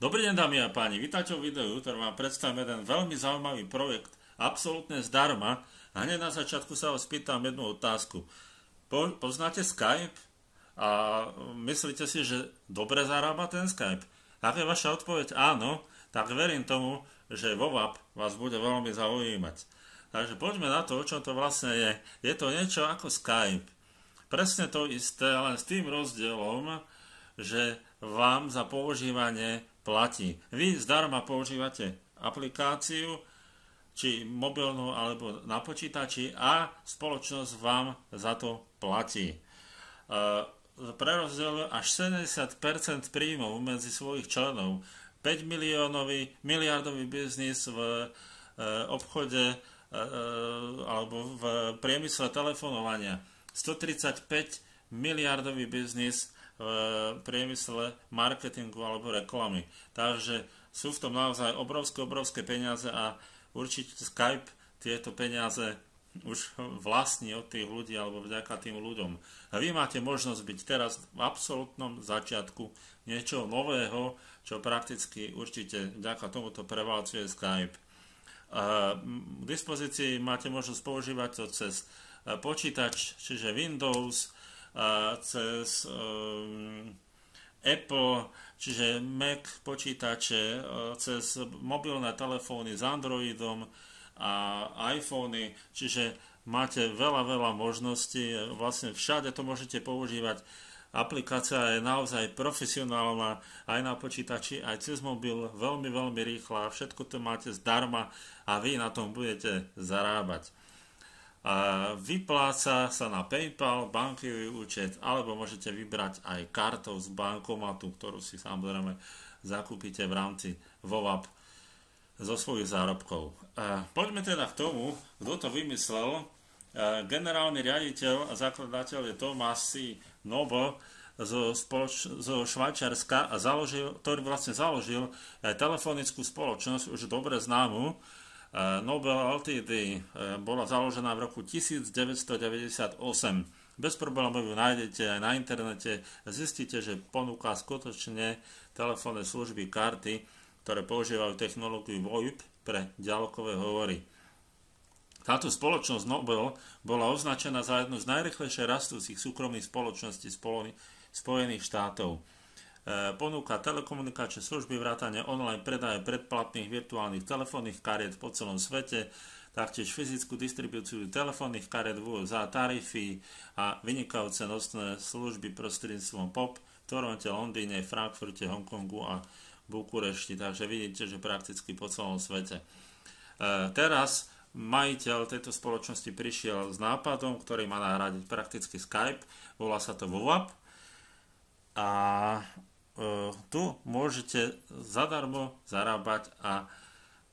Dobrý deň, dámy a páni, vítajte v videu, ktorý vám predstavím jeden veľmi zaujímavý projekt, absolútne zdarma. A hneď na začiatku sa vás pýtam jednu otázku. Poznáte Skype? A myslíte si, že dobre zarába ten Skype? Ak je vaša odpoveď áno, tak verím tomu, že VoWap vás bude veľmi zaujímať. Takže poďme na to, o čom to vlastne je. Je to niečo ako Skype. Presne to isté, ale s tým rozdielom, že vám za používanie platí. Vy zdarma používate aplikáciu, či mobilnú alebo na počítači a spoločnosť vám za to platí. Prerozdeľuje až 70% príjmov medzi svojich členov. 5 miliardový biznis v obchode alebo v priemysle telefonovania. 135 miliardový biznis v priemysle marketingu alebo reklamy. Takže sú v tom naozaj obrovské peniaze a určite Skype tieto peniaze už vlastní od tých ľudí alebo vďaka tým ľuďom. A vy máte možnosť byť teraz v absolútnom začiatku niečo nového, čo prakticky určite vďaka tomuto prevalcuje Skype. K dispozícii máte možnosť používať to cez počítač, čiže Windows, cez Apple, čiže Mac počítače, cez mobilné telefóny s Androidom a iPhony, čiže máte veľa možností, vlastne všade to môžete používať. Aplikácia je naozaj profesionálna aj na počítači, aj cez mobil, veľmi rýchla, všetko to máte zdarma a vy na tom budete zarábať. Vypláca sa na PayPal, bankový účet, alebo môžete vybrať aj kartou z bankomatu, ktorú si samozrejme zakúpite v rámci VoWap zo svojich zárobkov. Poďme teda k tomu, kto to vymyslel. Generálny riaditeľ a zakladateľ je Thomas C. Noble zo Švajčiarska, ktorý vlastne založil telefonickú spoločnosť, už dobre známu. Noble Ltd. Bola založená v roku 1998. Bez problémov ju nájdete aj na internete. Zistíte, že ponúka skutočne telefónne služby, karty, ktoré používajú technológiu VoIP pre diaľkové hovory. Táto spoločnosť Noble bola označená za jednu z najrýchlejšie rastúcich súkromných spoločností Spojených štátov. Ponúka telekomunikačné služby, vrátane online predaje predplatných virtuálnych telefónnych kariet po celom svete, taktiež fyzickú distribúciu telefónnych kariet v USA, tarify a vynikajúce nosné služby prostredníctvom POP v Toronte, Londýne, Frankfurte, Hongkongu a Bukurešti. Takže vidíte, že prakticky po celom svete. Teraz majiteľ tejto spoločnosti prišiel s nápadom, ktorý má nahradiť prakticky Skype, volá sa to VoWap. A tu môžete zadarmo zarábať a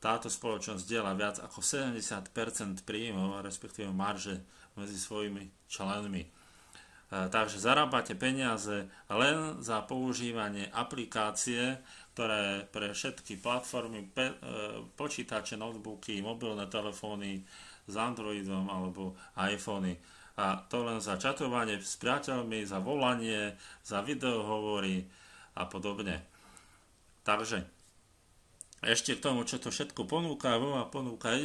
táto spoločnosť diela viac ako 70% príjmov, respektíve marže medzi svojimi členmi. Takže zarábate peniaze len za používanie aplikácie, ktoré pre všetky platformy, počítače, notebooky, mobilné telefóny s Androidom alebo iPhony. A to len za čatovanie s priateľmi, za volanie, za videohovory a podobne. Takže ešte k tomu, čo to všetko ponúka, ponúka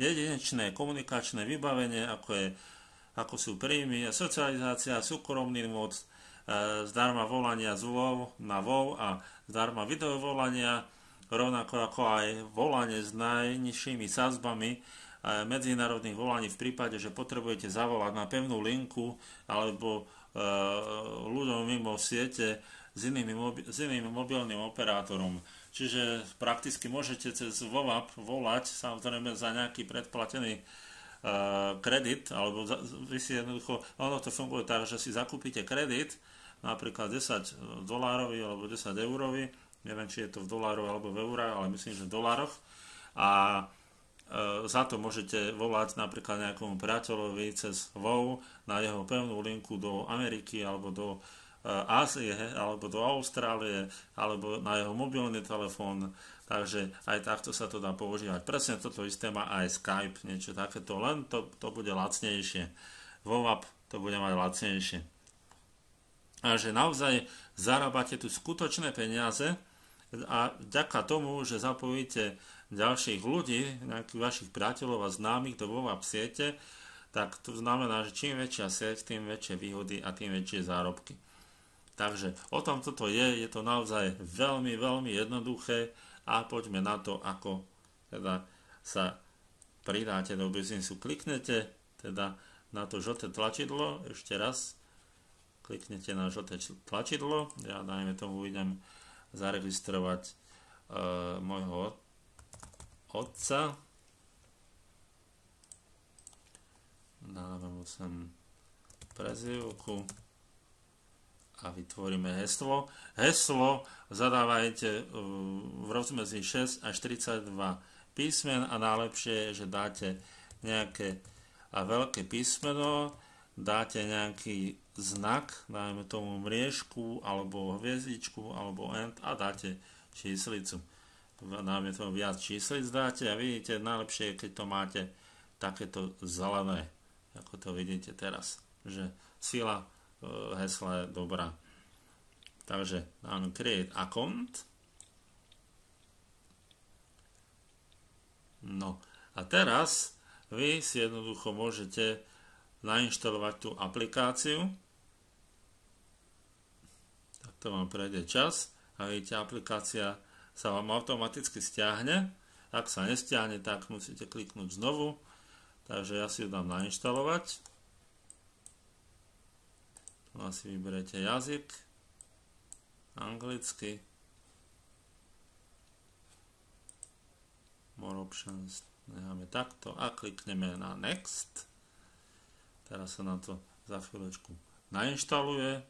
jedinečné komunikačné vybavenie, ako sú príjmy, socializácia, súkromný mód, zdarma volania z WoW na WoW a zdarma videovolania, rovnako ako aj volanie s najnižšími sadzbami medzinárodných volaní v prípade, že potrebujete zavolať na pevnú linku alebo ľuďom mimo siete s iným mobilným operátorom. Čiže prakticky môžete cez VoWap volať, samozrejme za nejaký predplatený kredit, alebo vy si jednoducho, ono to funguje tak, že si zakúpite kredit, napríklad $10 alebo 10 eurový, neviem, či je to v dolároch alebo v eurách, ale myslím, že v dolároch. A za to môžete volať napríklad nejakomu priateľovi cez WoW na jeho pevnú linku do Ameriky alebo do Ázie alebo do Austrálie alebo na jeho mobilný telefón, takže aj takto sa to dá používať. Presne toto isté má aj Skype, niečo takéto, len to bude lacnejšie. VoWap to bude mať lacnejšie. Takže naozaj zarábate tu skutočné peniaze A vďaka tomu, že zapojíte ďalších ľudí, nejakých vašich priateľov a známych do VoWap siete, tak to znamená, že čím väčšia sieť, tým väčšie výhody a tým väčšie zárobky. Takže o tom toto je to naozaj veľmi, veľmi jednoduché a poďme na to, ako teda sa pridáte do biznisu. Kliknete teda na to žlté tlačidlo, ešte raz kliknete na žlté tlačidlo, ja dajme tomu idem zaregistrovať môjho otca, dáme mu sem prezývku a vytvoríme heslo. Heslo zadávajte v rozmedzi 6 až 32 písmen a najlepšie je, že dáte nejaké veľké písmeno, dáte nejaký znak, dajme tomu mriežku alebo hviezdičku alebo end a dáte číslicu. Dáme tomu viac číslic dáte a vidíte, najlepšie je, keď to máte takéto zelené, ako to vidíte teraz, že sila hesla je dobrá. Takže dáme create account. No a teraz vy si jednoducho môžete nainštalovať tú aplikáciu. Tak to vám prejde čas a vidíte, aplikácia sa vám automaticky stiahne. Ak sa nestiahne, tak musíte kliknúť znovu. Takže ja si ju dám nainštalovať. Tu si vyberete jazyk, anglicky, more options, necháme takto a klikneme na next. Teraz sa nám to za chvíľočku nainštaluje.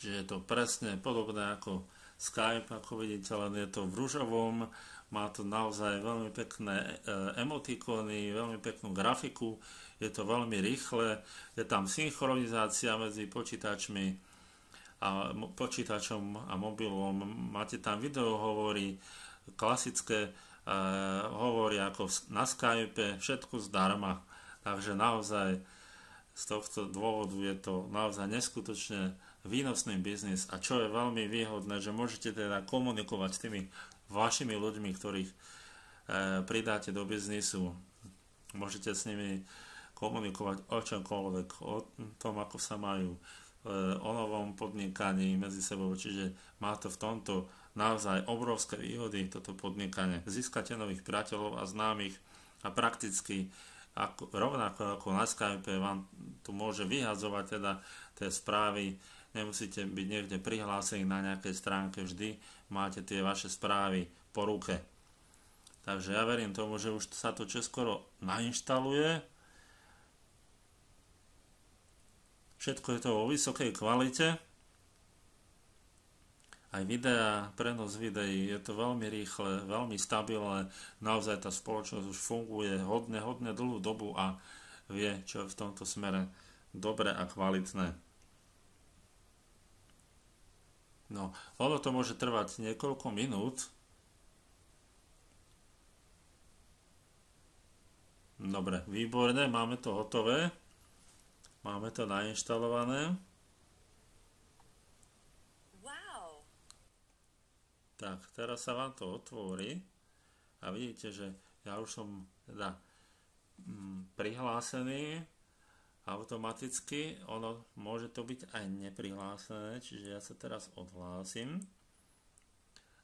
Čiže je to presne podobné ako Skype, ako vidíte, len je to v ružovom. Má to naozaj veľmi pekné emotikóny, veľmi peknú grafiku. Je to veľmi rýchle. Je tam synchronizácia medzi počítačom a mobilom. Máte tam videohovory, klasické hovory ako na Skype, všetko zdarma. Takže naozaj z tohto dôvodu je to naozaj neskutočne výnosný biznis a čo je veľmi výhodné, že môžete teda komunikovať s tými vašimi ľuďmi, ktorých pridáte do biznisu. Môžete s nimi komunikovať o čomkoľvek, o tom, ako sa majú, o novom podnikaní medzi sebou, čiže má to v tomto naozaj obrovské výhody, toto podnikanie. Získate nových priateľov a známych a prakticky rovnako ako na Skype vám tu môže vyhadzovať teda tie správy. Nemusíte byť niekde prihlásení na nejakej stránke, vždy máte tie vaše správy po ruke. Takže ja verím tomu, že už sa to čoskoro nainštaluje. Všetko je to vo vysokej kvalite. Aj videa, prenos videí, je to veľmi rýchle, veľmi stabilné. Naozaj tá spoločnosť už funguje hodne dlhú dobu a vie, čo je v tomto smere dobre a kvalitné. No, ono to môže trvať niekoľko minút. Dobre, výborné, máme to hotové. Máme to nainštalované. Wow. Tak, teraz sa vám to otvorí a vidíte, že ja už som teda prihlásený automaticky, ono môže to byť aj neprihlásené, čiže ja sa teraz odhlásim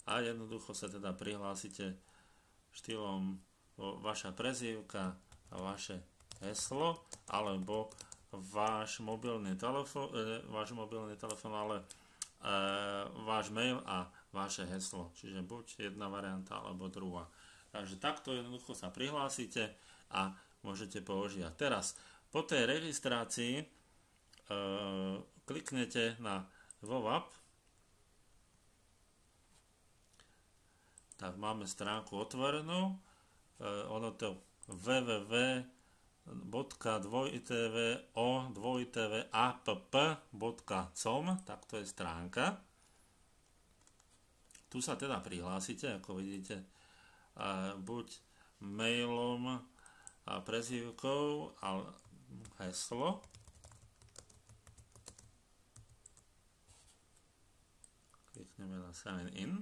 a jednoducho sa teda prihlásite štýlom vaša prezývka a vaše heslo alebo váš mobilný telefón, ale váš mail a vaše heslo, čiže buď jedna varianta alebo druhá. Takže takto jednoducho sa prihlásite a môžete používať. Teraz po tej registrácii kliknete na VoWap. Tak máme stránku otvorenú. Ono to www.app.com, tak to je stránka. Tu sa teda prihlásite, ako vidíte, buď mailom a prezývkou a heslo. klikneme na sign in.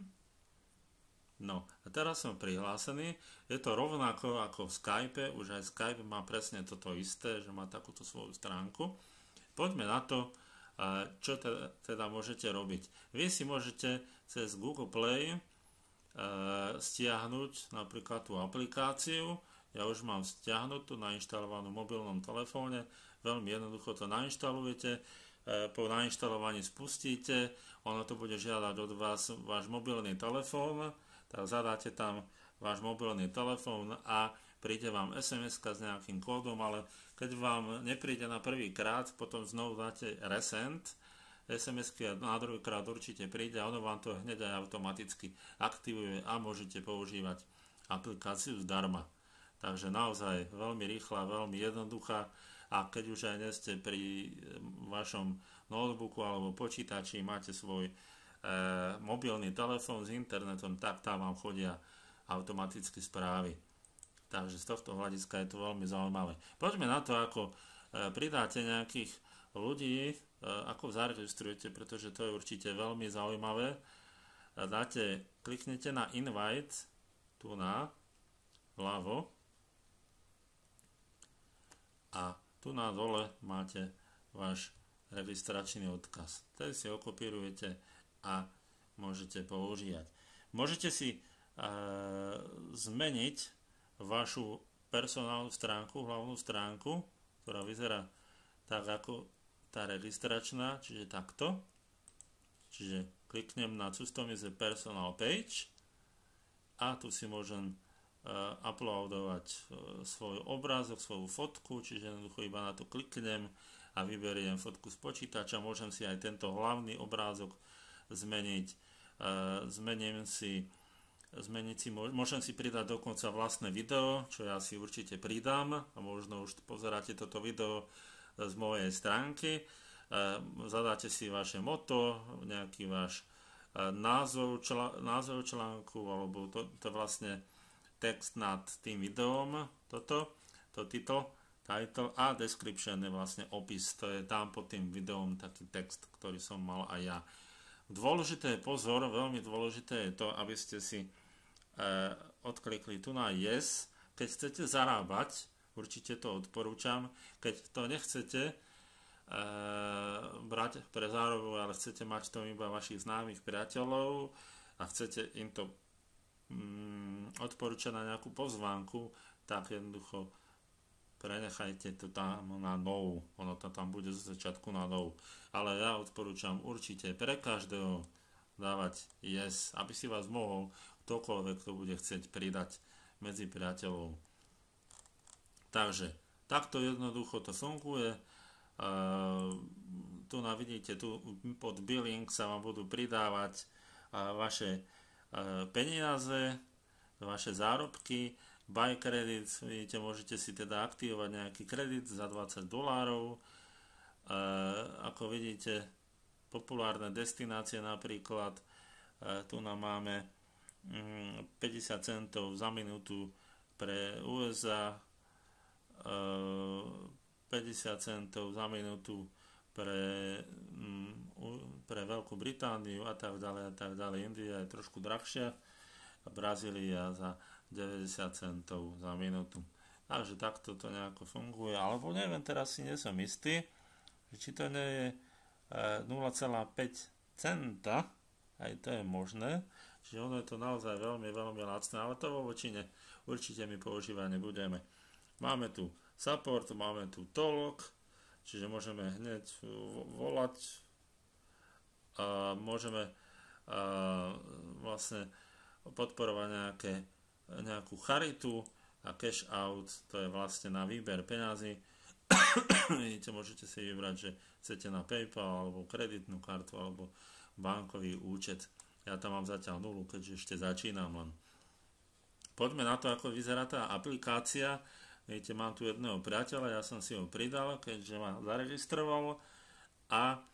No a teraz som prihlásený, je to rovnako ako v Skype, už aj Skype má presne toto isté, že má takúto svoju stránku. Poďme na to, čo teda môžete robiť. Vy si môžete cez Google Play stiahnuť napríklad tú aplikáciu. Ja už mám stiahnutú, nainštalovanú v mobilnom telefóne, veľmi jednoducho to nainštalujete. Po nainštalovaní spustíte, ono to bude žiadať od vás váš mobilný telefón, tak zadáte tam váš mobilný telefón a príde vám SMS-ka s nejakým kódom, ale keď vám nepríde na prvý krát, potom znovu dáte resend, SMS-ky a na druhý krát určite príde a ono vám to hneď aj automaticky aktivuje a môžete používať aplikáciu zdarma. Takže naozaj veľmi rýchla, veľmi jednoduchá a keď už aj nie ste pri vašom notebooku alebo počítači, máte svoj mobilný telefón s internetom, tak tam vám chodia automaticky správy. Takže z tohto hľadiska je to veľmi zaujímavé. Poďme na to, ako pridáte nejakých ľudí, ako zaregistrujete, pretože to je určite veľmi zaujímavé. Kliknete na invite, tu na vľavo a tu na dole máte váš registračný odkaz. Ten si okopírujete a môžete používať. Môžete si zmeniť vašu personálnu stránku, hlavnú stránku, ktorá vyzerá tak ako tá registračná, čiže takto. Čiže kliknem na Customize Personal Page a tu si môžem uploadovať svoj obrázok, svoju fotku, čiže jednoducho iba na to kliknem a vyberiem fotku z počítača. Môžem si aj tento hlavný obrázok zmeniť. Môžem si pridať dokonca vlastné video, čo ja si určite pridám a možno už pozeráte toto video z mojej stránky. Zadáte si vaše motto, nejaký váš názov článku alebo to vlastne text nad tým videom, title a description je vlastne opis, to je tam pod tým videom taký text, ktorý som mal aj ja. Dôležité je pozor, veľmi dôležité je to, aby ste si odklikli tu na yes, keď chcete zarábať, určite to odporúčam, keď to nechcete brať pre zárobok, ale chcete mať to iba vašich známych priateľov a chcete im to odporúčať na nejakú pozvánku, tak jednoducho prenechajte to tam na no, ono to tam bude zo začiatku na no, ale ja odporúčam určite pre každého dávať yes, aby si vás mohol ktokoľvek, kto bude chcieť pridať medzi priateľov. Takže takto jednoducho to funguje. Tu vidíte, tu pod billing sa vám budú pridávať vaše peniaze, vaše zárobky, buy credit, vidíte, môžete si teda aktivovať nejaký kredit za $20. Ako vidíte, populárne destinácie napríklad, tu nám máme 50 centov za minútu pre USA, 50 centov za minútu pre Veľkú Britániu a tak ďalej. India je trošku drahšia a Brazília za 90 centov za minútu. Takže takto to nejako funguje. Alebo neviem, teraz si nie som istý, či to nie je 0,5 centa, aj to je možné. Čiže ono je to naozaj veľmi, veľmi lacné, ale to vo väčšine určite my používať nebudeme. Máme tu support, máme tu talk, čiže môžeme hneď volať a môžeme vlastne podporovať nejakú charitu a cash out, to je vlastne na výber peňazí. Vidíte, môžete si vybrať, že chcete na PayPal alebo kreditnú kartu alebo bankový účet. Ja tam mám zatiaľ nulu, keďže ešte začínam len. Poďme na to, ako vyzerá tá aplikácia. Vidíte, mám tu jedného priateľa, ja som si ho pridal, keďže ma zaregistroval a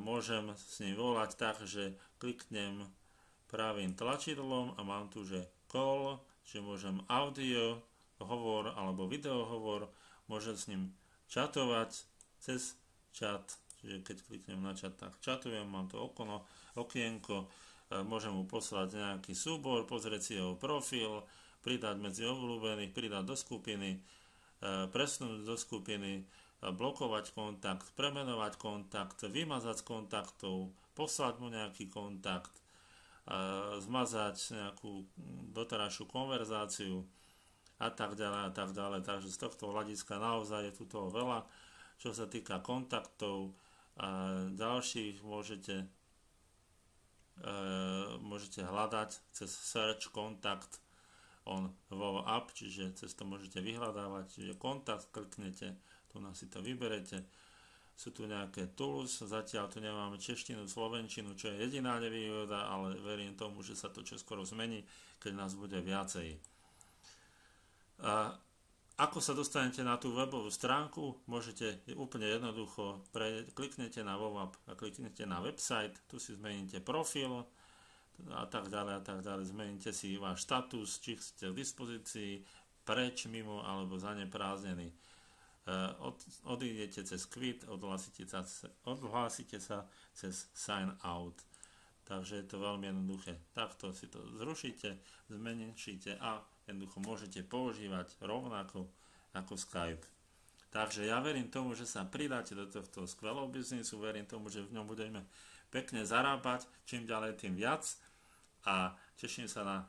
môžem s ním volať tak, že kliknem pravým tlačidlom a mám tu, že call, že môžem audio hovor alebo video hovor, môžem s ním chatovať cez chat, čiže keď kliknem na chat, tak čatujem, mám to okienko, môžem mu poslať nejaký súbor, pozrieť si jeho profil, pridať medzi obľúbených, pridať do skupiny, presunúť do skupiny, blokovať kontakt, premenovať kontakt, vymazať z kontaktov, poslať mu nejaký kontakt, zmazať nejakú doterajšiu konverzáciu a tak ďalej a tak ďalej. Takže z tohto hľadiska naozaj je tu toho veľa. Čo sa týka kontaktov a ďalších, môžete hľadať cez search kontakt on VoWaP app, čiže cez to môžete vyhľadávať, čiže kontakt kliknete, tu nás si to vyberete. Sú tu nejaké tools, zatiaľ tu nemáme češtinu, slovenčinu, čo je jediná nevýhoda, ale verím tomu, že sa to čoskoro zmení, keď nás bude viacej. A ako sa dostanete na tú webovú stránku, môžete úplne jednoducho, kliknete na VoWaP a kliknete na website, tu si zmeníte profil a tak ďalej, zmeníte si váš status, či ste v dispozícii, preč, mimo alebo zaneprázdnený. Odídete cez quit, odhlásite sa cez sign out. Takže je to veľmi jednoduché. Takto si to zrušíte, zmenšíte a jednoducho môžete používať rovnako ako Skype. Takže ja verím tomu, že sa pridáte do tohto skvelého biznisu, verím tomu, že v ňom budeme pekne zarábať, čím ďalej tým viac a teším sa na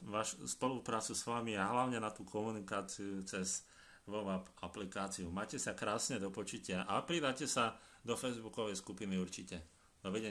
vašu spoluprácu s vami a hlavne na tú komunikáciu cez VoWaP aplikáciu. Majte sa krásne, do počutia a pridáte sa do facebookovej skupiny určite. Dovidenia.